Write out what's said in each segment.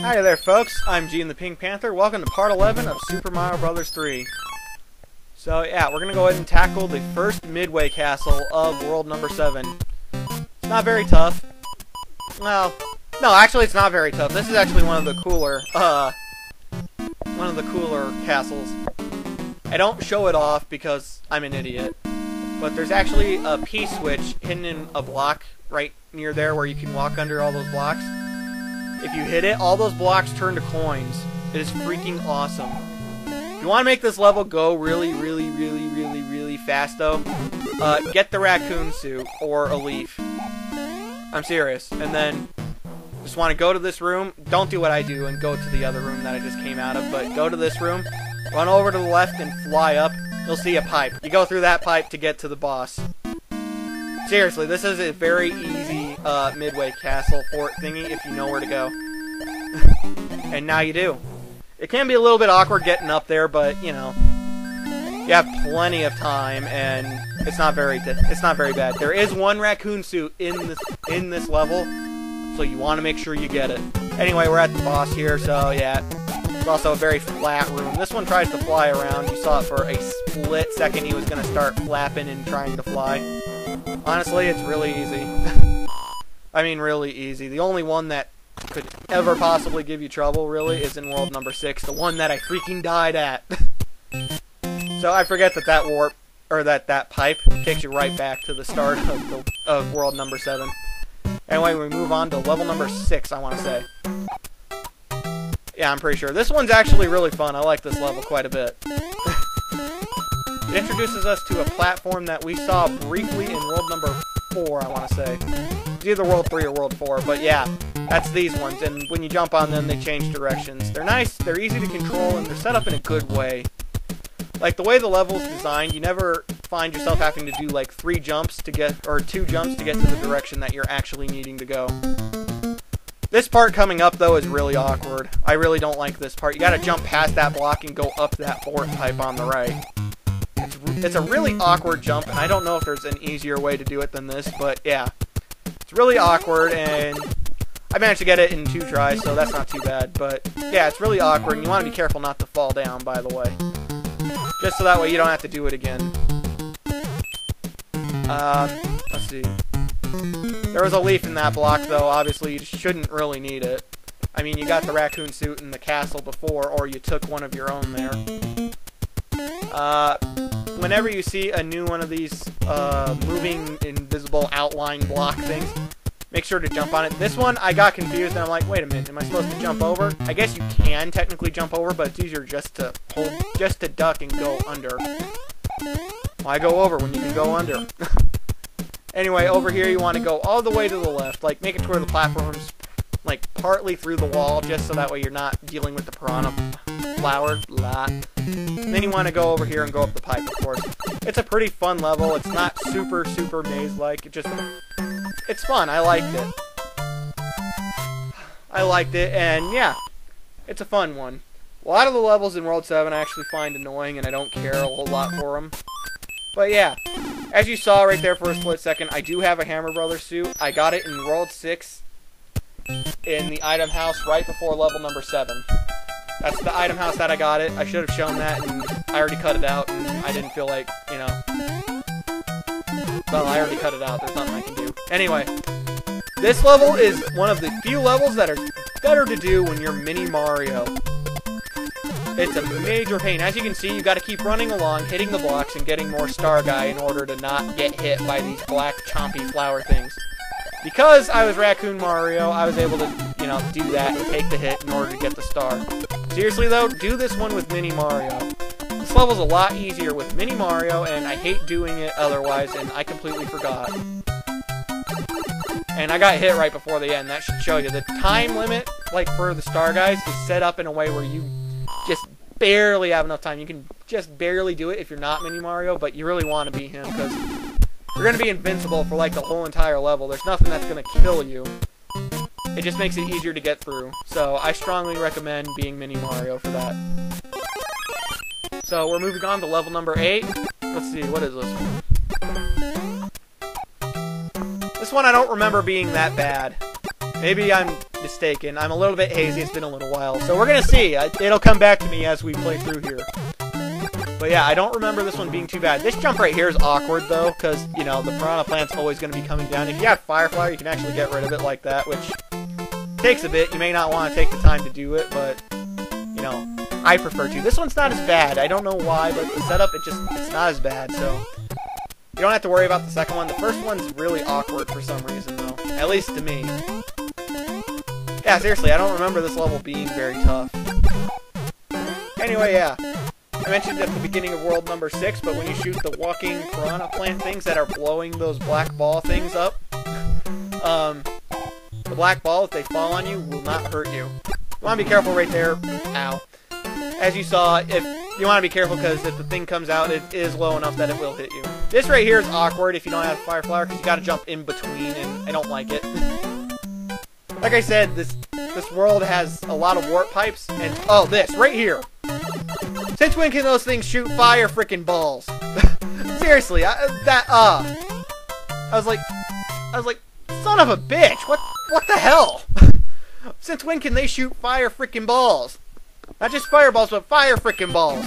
Hi there folks, I'm Gene the Pink Panther. Welcome to part 11 of Super Mario Bros. 3. So yeah, we're going to go ahead and tackle the first Midway Castle of world number 7. It's not very tough. Well, no, actually it's not very tough. This is actually one of the cooler castles. I don't show it off because I'm an idiot. But there's actually a P-switch hidden in a block right near there where you can walk under all those blocks. If you hit it, all those blocks turn to coins. It is freaking awesome. If you want to make this level go really fast though, get the raccoon suit or a leaf. I'm serious. And then just want to go to this room. Don't do what I do and go to the other room that I just came out of, but go to this room, run over to the left and fly up. You'll see a pipe. You go through that pipe to get to the boss. Seriously, this is a very easy Midway Castle fort thingy if you know where to go. And now you do. It can be a little bit awkward getting up there, but you know, you have plenty of time, and it's not very bad. There is one raccoon suit in this level, so you want to make sure you get it. Anyway, we're at the boss here, so yeah. It's also a very flat room. This one tries to fly around. You saw it for a split second. He was going to start flapping and trying to fly. Honestly, it's really easy. I mean, really easy. The only one that could ever possibly give you trouble, really, is in world number 6. The one that I freaking died at. So I forget that that warp, or that pipe, takes you right back to the start of world number 7. Anyway, we move on to level number 6, I want to say. Yeah, I'm pretty sure. This one's actually really fun. I like this level quite a bit. It introduces us to a platform that we saw briefly in world number 4, I want to say. It's either world 3 or world 4, but yeah, that's these ones. And when you jump on them, they change directions. They're nice, they're easy to control, and they're set up in a good way. Like, the way the level's designed, you never find yourself having to do, like, 3 jumps to get, or 2 jumps to get to the direction that you're actually needing to go. This part coming up, though, is really awkward. I really don't like this part. You gotta jump past that block and go up that fourth pipe on the right. It's a really awkward jump, and I don't know if there's an easier way to do it than this, but yeah. It's really awkward, and I managed to get it in 2 tries, so that's not too bad. But yeah, it's really awkward, and you want to be careful not to fall down, by the way. Just so that way you don't have to do it again. Let's see. There was a leaf in that block, though. Obviously, you shouldn't really need it. I mean, you got the raccoon suit in the castle before, or you took one of your own there. Whenever you see a new one of these moving invisible outline block things, make sure to jump on it. This one, I got confused, and I'm like, wait a minute, am I supposed to jump over? I guess you can technically jump over, but it's easier just to duck and go under. Why go over when you can go under? Anyway, over here you want to go all the way to the left, like make it to where the platform's like partly through the wall, just so that way you're not dealing with the piranha flower. Blah. And then you want to go over here and go up the pipe, of course. It's a pretty fun level. It's not super maze-like. It's fun. I liked it, and yeah, it's a fun one. A lot of the levels in World 7 I actually find annoying, and I don't care a whole lot for them. But yeah, as you saw right there for a split second, I do have a Hammer Brothers suit. I got it in World 6 in the item house right before level number 7. That's the item house that I got it. I should have shown that, and I already cut it out, and I didn't feel like, you know. Well, I already cut it out. There's nothing I can do. Anyway, this level is one of the few levels that are better to do when you're Mini Mario. It's a major pain. As you can see, you got to keep running along, hitting the blocks, and getting more Star Guy in order to not get hit by these black chompy flower things. Because I was Raccoon Mario, I was able to, you know, do that and take the hit in order to get the star. Seriously though, do this one with Mini Mario. This level's a lot easier with Mini Mario, and I hate doing it otherwise, and I completely forgot. And I got hit right before the end. That should show you. The time limit, like for the Star Guys, is set up in a way where you just barely have enough time. You can just barely do it if you're not Mini Mario, but you really want to be him, because you're going to be invincible for like the whole entire level. There's nothing that's going to kill you. It just makes it easier to get through. So I strongly recommend being Mini Mario for that. So we're moving on to level number 8. Let's see, what is this one? This one I don't remember being that bad. Maybe I'm mistaken. I'm a little bit hazy. It's been a little while. So we're going to see. It'll come back to me as we play through here. But yeah, I don't remember this one being too bad. This jump right here is awkward, though, because, you know, the Piranha Plant's always going to be coming down. If you have Fire Flower, you can actually get rid of it like that, which takes a bit. You may not want to take the time to do it, but, you know, I prefer to. This one's not as bad. I don't know why, but the setup, it's not as bad, so you don't have to worry about the second one. The first one's really awkward for some reason, though. At least to me. Yeah, seriously, I don't remember this level being very tough. Anyway, yeah. I mentioned at the beginning of world number 6, but when you shoot the walking Piranha Plant things that are blowing those black ball things up, the black ball, if they fall on you, will not hurt you. You want to be careful right there. Ow. As you saw, if you want to be careful because if the thing comes out, it is low enough that it will hit you. This right here is awkward if you don't have Fire Flower because you got to jump in between, and I don't like it. Like I said, this world has a lot of warp pipes, and oh, this right here. Since when can those things shoot fire frickin' balls? Seriously, I was like, son of a bitch! What the hell? Since when can they shoot fire frickin' balls? Not just fireballs, but fire frickin' balls.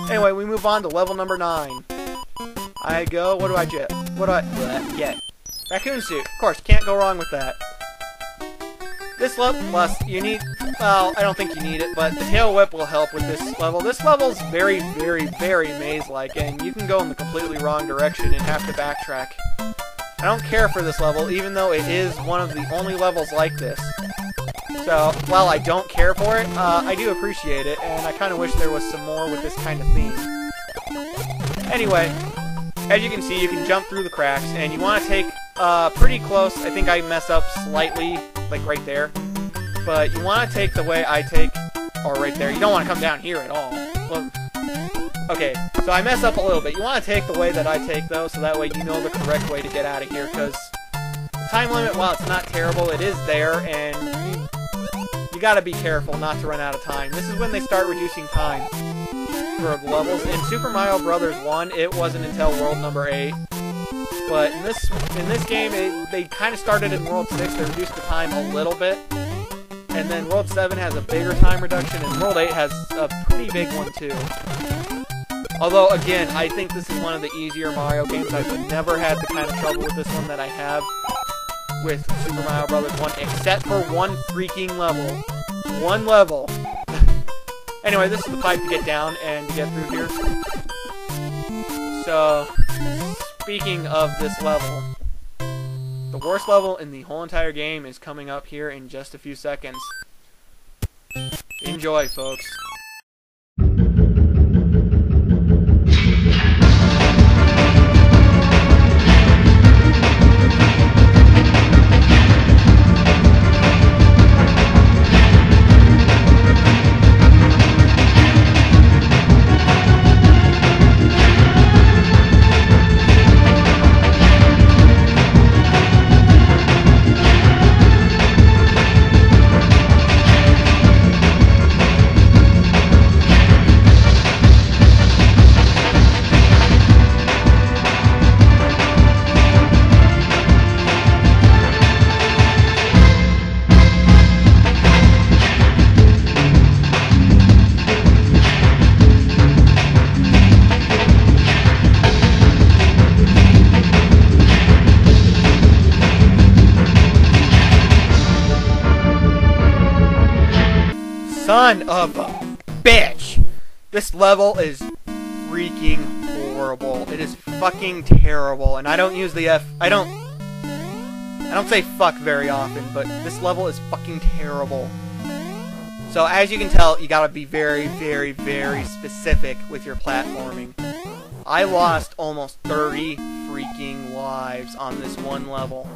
Anyway, we move on to level number 9. I go. What do I get? What do I get? Raccoon suit. Of course, can't go wrong with that. This level, plus, you need, well, I don't think you need it, but the tail whip will help with this level. This level's very, very, very maze-like, and you can go in the completely wrong direction and have to backtrack. I don't care for this level, even though it is one of the only levels like this. So, while I don't care for it, I do appreciate it, and I kind of wish there was some more with this kind of theme. Anyway, as you can see, you can jump through the cracks, and you want to take pretty close. I think I mess up slightly, like right there. But you want to take the way I take, or right there. You don't want to come down here at all. Well, okay, so I mess up a little bit. You want to take the way that I take, though, so that way you know the correct way to get out of here, because time limit, while it's not terrible, it is there, and you gotta be careful not to run out of time. This is when they start reducing time for levels. In Super Mario Bros. 1, it wasn't until world number 8. But in this game, they kind of started in World 6. They reduced the time a little bit. And then World 7 has a bigger time reduction, and World 8 has a pretty big one, too. Although, again, I think this is one of the easier Mario games. I've never had the kind of trouble with this one that I have with Super Mario Bros. 1, except for one freaking level. One level. Anyway, this is the pipe to get down and to get through here. So, speaking of this level, the worst level in the whole entire game is coming up here in just a few seconds. Enjoy, folks. Son of a bitch! This level is freaking horrible. It is fucking terrible, and I don't use the F. I don't say fuck very often, but this level is fucking terrible. So as you can tell, you gotta be very, very, very specific with your platforming. I lost almost 30 freaking lives on this one level.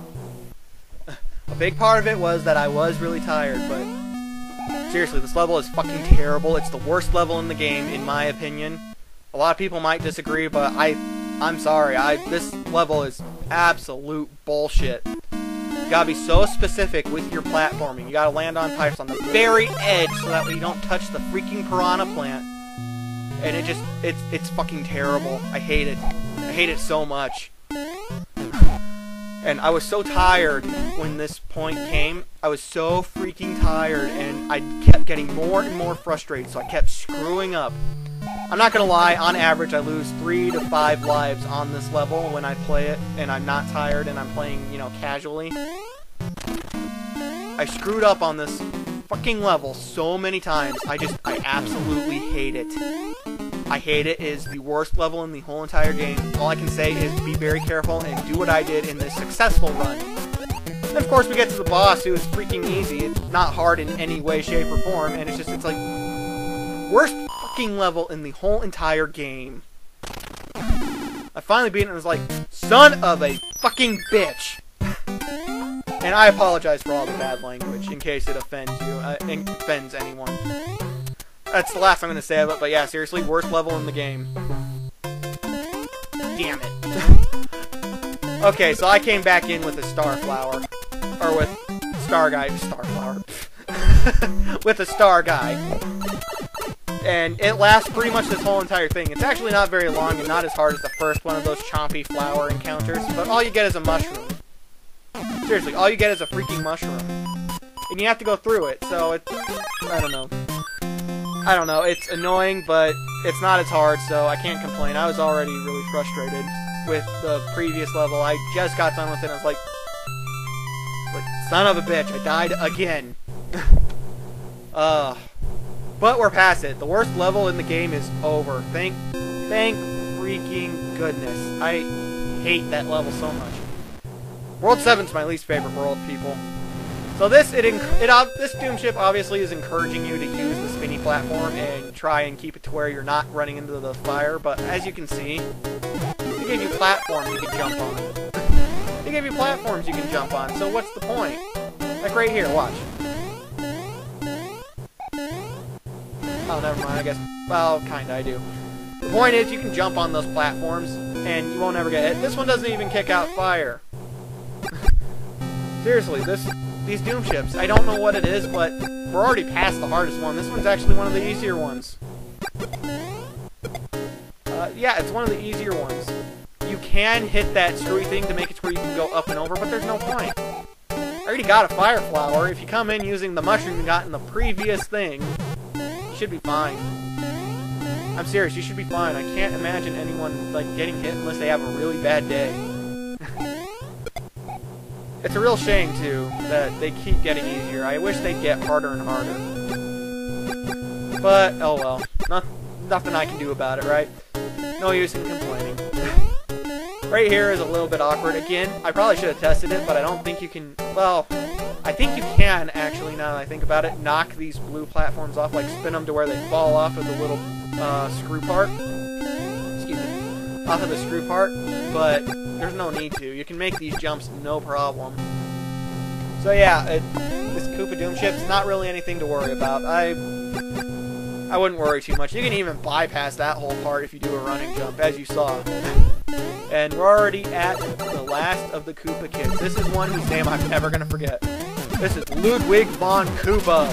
A big part of it was that I was really tired, but seriously, this level is fucking terrible. It's the worst level in the game, in my opinion. A lot of people might disagree, but I'm sorry. This level is absolute bullshit. You gotta be so specific with your platforming. You gotta land on pipes on the very edge so that way you don't touch the freaking Piranha Plant. And it's fucking terrible. I hate it. I hate it so much. And I was so tired when this point came. I was so freaking tired, and I kept getting more and more frustrated, so I kept screwing up. I'm not gonna lie, on average I lose 3 to 5 lives on this level when I play it, and I'm not tired and I'm playing, you know, casually. I screwed up on this fucking level so many times. I absolutely hate it. I hate it. It is the worst level in the whole entire game. All I can say is be very careful and do what I did in this successful run. And of course we get to the boss, who is freaking easy. It's not hard in any way, shape, or form, and it's like worst fucking level in the whole entire game. I finally beat it and was like, son of a fucking bitch. And I apologize for all the bad language in case it offends you, offends anyone. That's the last I'm going to say of it, but yeah, seriously, worst level in the game. Damn it. Okay, so I came back in with a Starflower. Or with Starflower. With a Star Guy. And it lasts pretty much this whole entire thing. It's actually not very long and not as hard as the first one of those chompy flower encounters, but all you get is a mushroom. Seriously, all you get is a freaking mushroom. And you have to go through it, so it... I don't know, it's annoying, but it's not as hard, so I can't complain. I was already really frustrated with the previous level. I just got done with it, and I was like, son of a bitch, I died again. But we're past it. The worst level in the game is over. Thank freaking goodness. I hate that level so much. World 7's my least favorite world, people. So this Doom ship obviously is encouraging you to use the spinny platform and try and keep it to where you're not running into the fire, but as you can see, they give you platforms you can jump on. They give you platforms you can jump on, so what's the point? Like right here, watch. Oh, never mind, I guess. Well, kinda, I do. The point is, you can jump on those platforms, and you won't ever get hit. This one doesn't even kick out fire. Seriously, these Doom ships, I don't know what it is, but we're already past the hardest one. This one's actually one of the easier ones. Yeah, it's one of the easier ones. You can hit that screwy thing to make it to where you can go up and over, but there's no point. I already got a fire flower. If you come in using the mushroom you got in the previous thing, you should be fine. I'm serious, you should be fine. I can't imagine anyone like getting hit unless they have a really bad day. It's a real shame, too, that they keep getting easier. I wish they'd get harder and harder. But, oh well. Nothing I can do about it, right? No use in complaining. Right here is a little bit awkward. Again, I probably should have tested it, but I don't think you can... Well, I think you can, actually, now that I think about it, knock these blue platforms off, like spin them to where they fall off of the little screw part. Excuse me. Off of the screw part, but... there's no need to. You can make these jumps no problem. So yeah, this Koopa Doom ship's not really anything to worry about. I wouldn't worry too much. You can even bypass that whole part if you do a running jump, as you saw. And we're already at the last of the Koopa kids. This is one whose name I'm never going to forget. This is Ludwig von Koopa.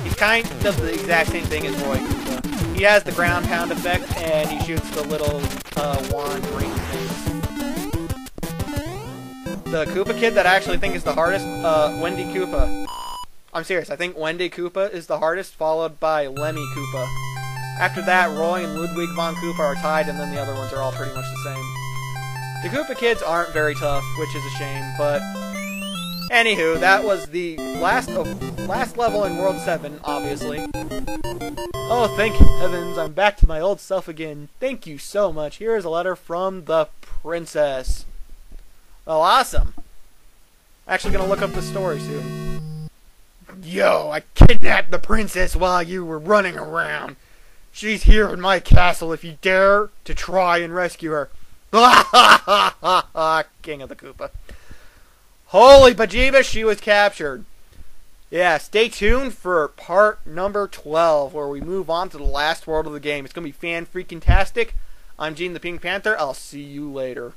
He's kind of the exact same thing as Roy Koopa. He has the ground pound effect, and he shoots the little wand ring things. The Koopa kid that I actually think is the hardest, Wendy Koopa. I'm serious, I think Wendy Koopa is the hardest, followed by Lemmy Koopa. After that, Roy and Ludwig von Koopa are tied, and then the other ones are all pretty much the same. The Koopa kids aren't very tough, which is a shame, but... Anywho, that was the last level in World 7, obviously. Oh, thank heavens, I'm back to my old self again. Thank you so much. Here is a letter from the princess. Well, awesome. Actually gonna look up the story soon. Yo, I kidnapped the princess while you were running around. She's here in my castle if you dare to try and rescue her. King of the Koopa. Holy bejeebus, she was captured. Yeah, stay tuned for part number 12, where we move on to the last world of the game. It's going to be fan-freaking-tastic. I'm Gene the Pink Panther. I'll see you later.